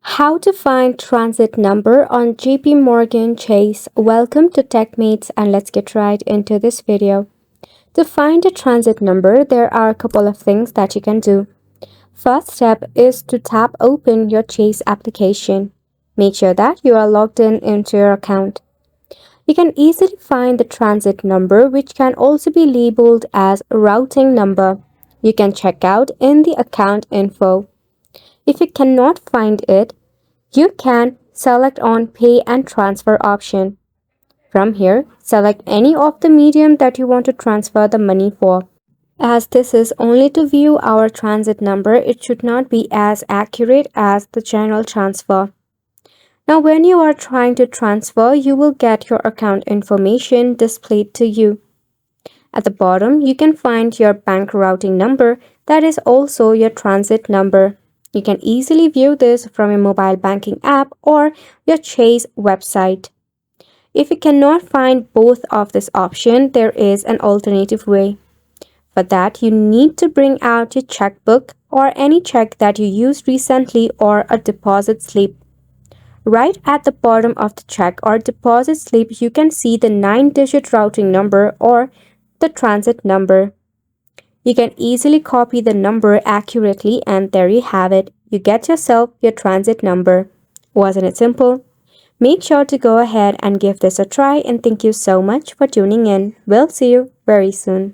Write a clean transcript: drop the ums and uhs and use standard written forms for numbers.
How to find transit number on JPMorgan Chase. Welcome to Techmates, and let's get right into this video. To find a transit number, there are a couple of things that you can do. First step is to tap open your Chase application. Make sure that you are logged into your account. You can easily find the transit number, which can also be labeled as routing number. You can check out in the account info. If you cannot find it, you can select on Pay and Transfer option. From here, select any of the medium that you want to transfer the money for. As this is only to view our transit number, it should not be as accurate as the general transfer. Now, when you are trying to transfer, you will get your account information displayed to you. At the bottom, you can find your bank routing number, that is also your transit number. You can easily view this from a mobile banking app or your Chase website. If you cannot find both of this option, there is an alternative way. For that, you need to bring out your checkbook or any check that you used recently or a deposit slip. Right at the bottom of the check or deposit slip, you can see the 9-digit routing number or the transit number. You can easily copy the number accurately, and there you have it. You get yourself your transit number. Wasn't it simple? Make sure to go ahead and give this a try, and thank you so much for tuning in. We'll see you very soon.